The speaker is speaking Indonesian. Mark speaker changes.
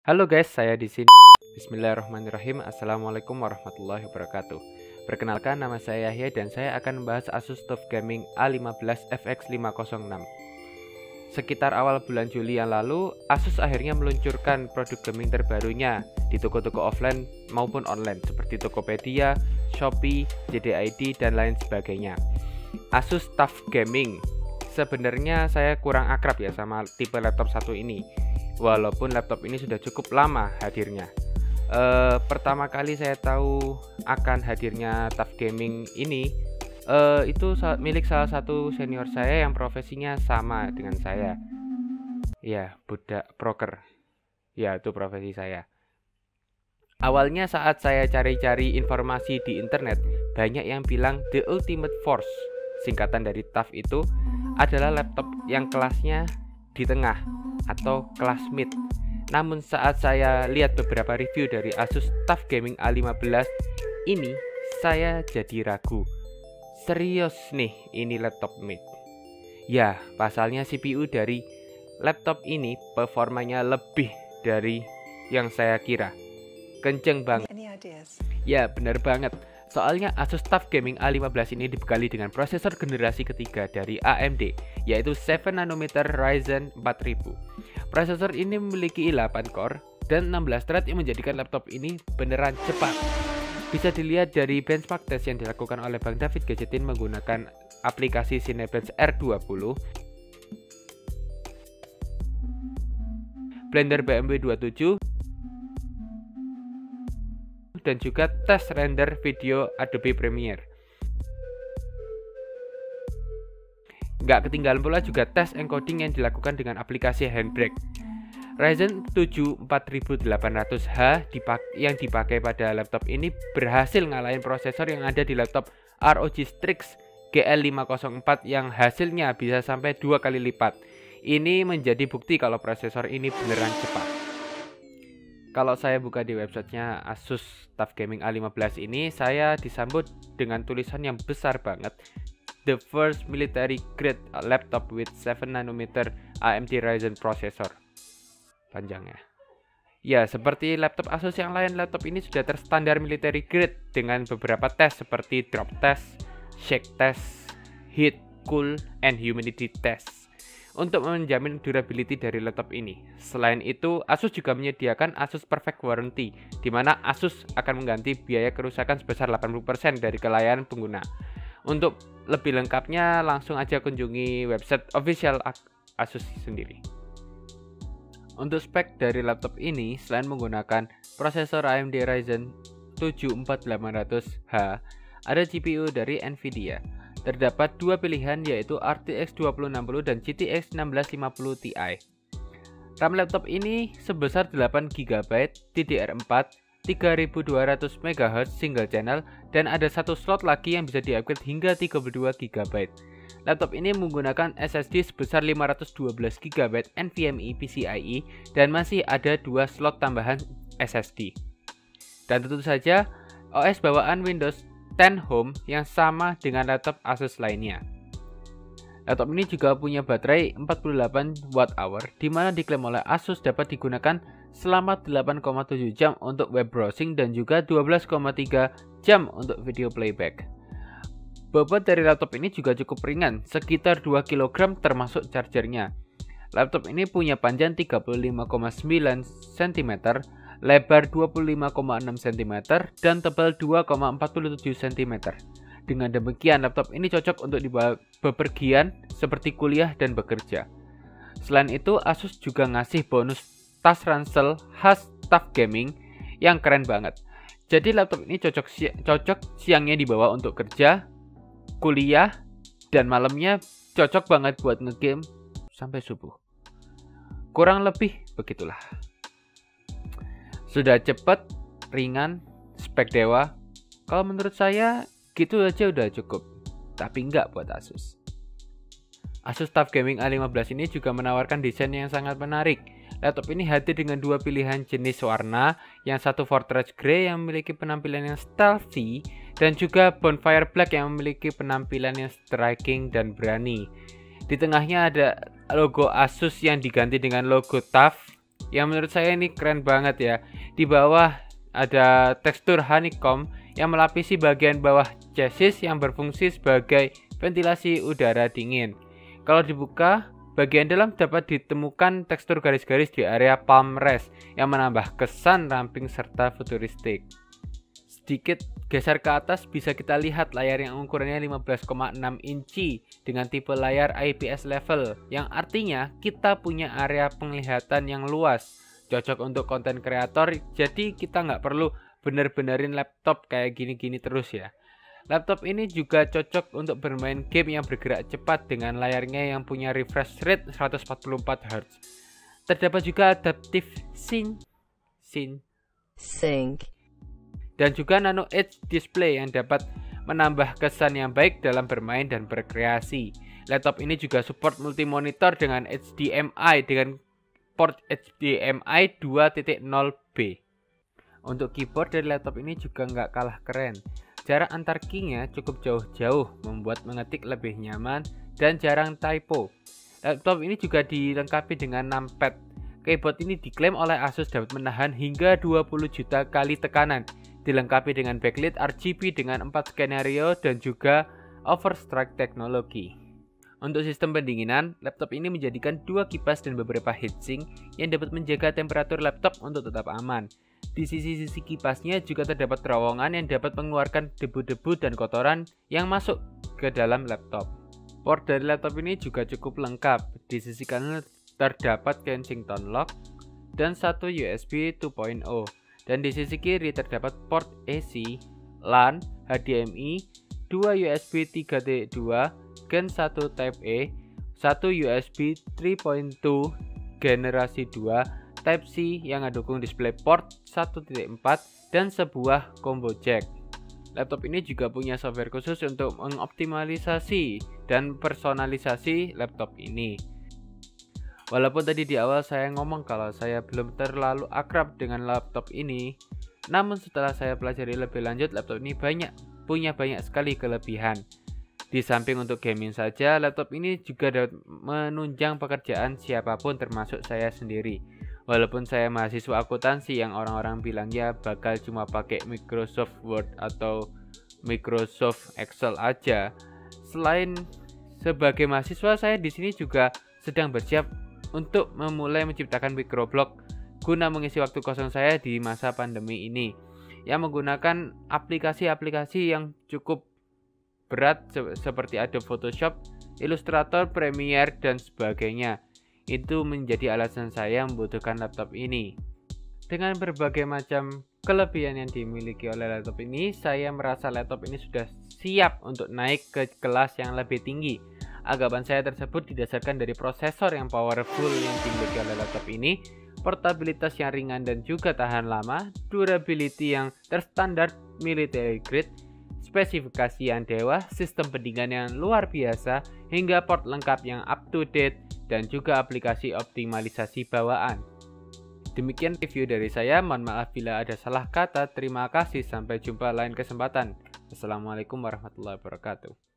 Speaker 1: Halo guys, saya di sini. Bismillahirrahmanirrahim. Assalamualaikum warahmatullahi wabarakatuh. Perkenalkan, nama saya Yahya dan saya akan membahas Asus TUF Gaming A15 FX506. Sekitar awal bulan Juli yang lalu, Asus akhirnya meluncurkan produk gaming terbarunya di toko-toko offline maupun online seperti Tokopedia, Shopee, JD.ID, dan lain sebagainya. Asus TUF Gaming. Sebenarnya saya kurang akrab ya sama tipe laptop satu ini. Walaupun laptop ini sudah cukup lama hadirnya. Pertama kali saya tahu akan hadirnya TUF Gaming ini itu milik salah satu senior saya yang profesinya sama dengan saya. Ya, budak broker. Ya, itu profesi saya. Awalnya saat saya cari-cari informasi di internet, banyak yang bilang The Ultimate Force, singkatan dari TUF itu adalah laptop yang kelasnya di tengah atau kelas mid. Namun saat saya lihat beberapa review dari Asus TUF Gaming A15 ini, saya jadi ragu. Serius nih, ini laptop mid? Ya, pasalnya CPU dari laptop ini performanya lebih dari yang saya kira. Kenceng banget. Ya, benar banget. Soalnya Asus TUF Gaming A15 ini dibekali dengan prosesor generasi ketiga dari AMD, yaitu 7nm Ryzen 4000. Prosesor ini memiliki 8 core dan 16 thread yang menjadikan laptop ini beneran cepat. Bisa dilihat dari benchmark test yang dilakukan oleh Bang David Gadgetin menggunakan aplikasi Cinebench R20, Blender BMW 27, dan juga tes render video Adobe Premiere. Nggak ketinggalan pula juga tes encoding yang dilakukan dengan aplikasi Handbrake. Ryzen 7 4800H yang dipakai pada laptop ini berhasil ngalahin prosesor yang ada di laptop ROG Strix GL504 yang hasilnya bisa sampai 2 kali lipat. Ini menjadi bukti kalau prosesor ini beneran cepat. Kalau saya buka di websitenya Asus TUF Gaming A15 ini, saya disambut dengan tulisan yang besar banget. The first military grade laptop with 7nm AMD Ryzen processor. Panjangnya. Ya, seperti laptop Asus yang lain, laptop ini sudah terstandar military grade dengan beberapa tes seperti drop test, shake test, heat, cool, and humidity test untuk menjamin durability dari laptop ini. Selain itu, Asus juga menyediakan Asus Perfect Warranty, di mana Asus akan mengganti biaya kerusakan sebesar 80% dari kelayanan pengguna. Untuk lebih lengkapnya, langsung aja kunjungi website official Asus sendiri. Untuk spek dari laptop ini, selain menggunakan prosesor AMD Ryzen 7 4800H, ada GPU dari Nvidia. Terdapat dua pilihan, yaitu RTX 2060 dan GTX 1650 Ti. RAM laptop ini sebesar 8GB, DDR4, 3200 MHz single channel, dan ada satu slot lagi yang bisa di-upgrade hingga 32GB. Laptop ini menggunakan SSD sebesar 512GB NVMe PCIe dan masih ada dua slot tambahan SSD. Dan tentu saja OS bawaan Windows 10 Home yang sama dengan laptop Asus lainnya. Laptop ini juga punya baterai 48 Wh, di mana diklaim oleh Asus dapat digunakan selama 8,7 jam untuk web browsing dan juga 12,3 jam untuk video playback. Bobot dari laptop ini juga cukup ringan, sekitar 2 kg termasuk chargernya. Laptop ini punya panjang 35,9 cm, lebar 25,6 cm, dan tebal 2,47 cm. Dengan demikian, laptop ini cocok untuk dibawa bepergian seperti kuliah dan bekerja. Selain itu, Asus juga ngasih bonus tas ransel khas TUF Gaming yang keren banget. Jadi laptop ini cocok siangnya dibawa untuk kerja, kuliah, dan malamnya cocok banget buat ngegame sampai subuh. Kurang lebih begitulah. Sudah cepet, ringan, spek dewa. Kalau menurut saya gitu aja udah cukup. Tapi enggak buat Asus. Asus TUF Gaming A15 ini juga menawarkan desain yang sangat menarik. Laptop ini hadir dengan dua pilihan jenis warna, yang satu Fortress Grey yang memiliki penampilan yang stealthy, dan juga Bonfire Black yang memiliki penampilan yang striking dan berani. Di tengahnya ada logo Asus yang diganti dengan logo TUF yang menurut saya ini keren banget ya. Di bawah ada tekstur honeycomb yang melapisi bagian bawah chassis yang berfungsi sebagai ventilasi udara dingin. Kalau dibuka, bagian dalam dapat ditemukan tekstur garis-garis di area palm rest yang menambah kesan ramping serta futuristik. Sedikit geser ke atas bisa kita lihat layar yang ukurannya 15,6 inci dengan tipe layar IPS level, yang artinya kita punya area penglihatan yang luas, cocok untuk konten kreator. Jadi kita nggak perlu bener-benerin laptop kayak gini-gini terus ya. Laptop ini juga cocok untuk bermain game yang bergerak cepat dengan layarnya yang punya refresh rate 144 Hz. Terdapat juga adaptive sync dan juga nano edge display yang dapat menambah kesan yang baik dalam bermain dan berkreasi. Laptop ini juga support multi monitor dengan HDMI dengan port HDMI 2.0B. Untuk keyboard dari laptop ini juga nggak kalah keren. Jarak antar key-nya cukup jauh-jauh, membuat mengetik lebih nyaman dan jarang typo. Laptop ini juga dilengkapi dengan numpad. Keyboard ini diklaim oleh Asus dapat menahan hingga 20 juta kali tekanan. Dilengkapi dengan backlit RGB dengan 4 skenario dan juga overstrike teknologi. Untuk sistem pendinginan, laptop ini menjadikan 2 kipas dan beberapa heatsink yang dapat menjaga temperatur laptop untuk tetap aman. Di sisi-sisi kipasnya juga terdapat terowongan yang dapat mengeluarkan debu-debu dan kotoran yang masuk ke dalam laptop. Port dari laptop ini juga cukup lengkap. Di sisi kanan terdapat Kensington lock dan satu USB 2.0. Dan di sisi kiri terdapat port AC, LAN, HDMI, 2 USB 3.2, Gen 1 Type A, 1 USB 3.2 generasi 2 Type C yang mendukung DisplayPort 1.4 dan sebuah combo jack. Laptop ini juga punya software khusus untuk mengoptimalisasi dan personalisasi laptop ini. Walaupun tadi di awal saya ngomong kalau saya belum terlalu akrab dengan laptop ini, namun setelah saya pelajari lebih lanjut, laptop ini punya banyak sekali kelebihan. Di samping untuk gaming saja, laptop ini juga dapat menunjang pekerjaan siapapun termasuk saya sendiri. Walaupun saya mahasiswa akuntansi yang orang-orang bilangnya bakal cuma pakai Microsoft Word atau Microsoft Excel aja. Selain sebagai mahasiswa, saya di sini juga sedang bersiap untuk memulai menciptakan microblog guna mengisi waktu kosong saya di masa pandemi ini, yang menggunakan aplikasi-aplikasi yang cukup berat seperti Adobe Photoshop, Illustrator, Premiere, dan sebagainya. Itu menjadi alasan saya membutuhkan laptop ini. Dengan berbagai macam kelebihan yang dimiliki oleh laptop ini, saya merasa laptop ini sudah siap untuk naik ke kelas yang lebih tinggi. Anggapan saya tersebut didasarkan dari prosesor yang powerful yang dimiliki oleh laptop ini, portabilitas yang ringan dan juga tahan lama, durability yang terstandar military grade, spesifikasi yang dewa, sistem pendinginan yang luar biasa, hingga port lengkap yang up to date, dan juga aplikasi optimalisasi bawaan. Demikian review dari saya, mohon maaf bila ada salah kata, terima kasih, sampai jumpa lain kesempatan. Assalamualaikum warahmatullahi wabarakatuh.